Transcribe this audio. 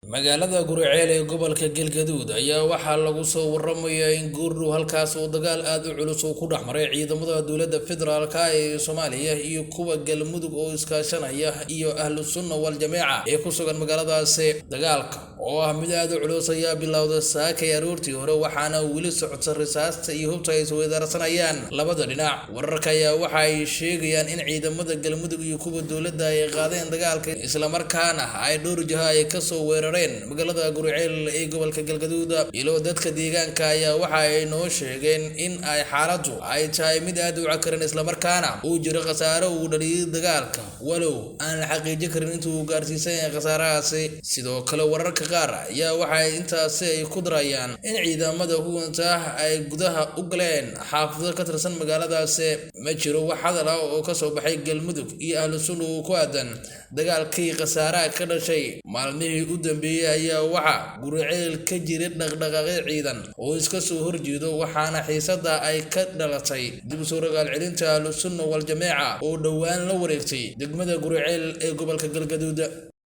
magaalada Guriceel ee gobolka Galgaduud ayaa waxaa lagu soo waramayaa in goordhow halkaas uu dagaal aad u culus ku dhaxmaray ciidamada dowladda federaalka ee Soomaaliya iyo kuwa Galmudug oo iskaashanaya iyo ahlu sunna wal jameeca ee ku sugan magaaladaasi. Dagaalka oo ah mid aad u culus ayaa bilowday saakay aroortii hore waxaana weli socota risaasta iyo hubta ay soo weerarsanayaan labada dhinac. Wararka ayaa waxa ay sheegayaan in ciidamada Galmudug iyo kuwa dowladda ay qaadeen dagaalka isla markaana ay dhowr jiha ay ka soo weerareen magaalada Guriceel ee gobolka Galgaduud. ilo dadka deegaanka ayaa waxa ay noo sheegeen in ay xaaladdu ay tahay mid aad u cakaran isla markaana uu jiro khasaaro uu dhaliyay dagaalka walow aan la xaqiijin karin intuu gaarsiisan yahay khasaarahaasi. Sidoo kale wararka qaar ayaa waxa intaasi ay ku darayaan in ciidamada huwanta ay gudaha u galeen xaafado ka tirsan magaaladaasi. Ma jiro wax hadal ah oo ka soo baxay Galmudug iyo ahlu sunna oo ku aadan dagaalkii khasaaraha ka dhashay maalmihii u dambeeyay ayaa waxa Guriceel ka jiray dhaqdhaqaaqyo ciidan oo iska soo horjeedo waxaana xiisada ay ka dhalatay dib u soo ragaal celinta ahlu sunna wal jameeca oo dhawaan la wareegtay degmada Guriceel ee gobolka Galgaduud.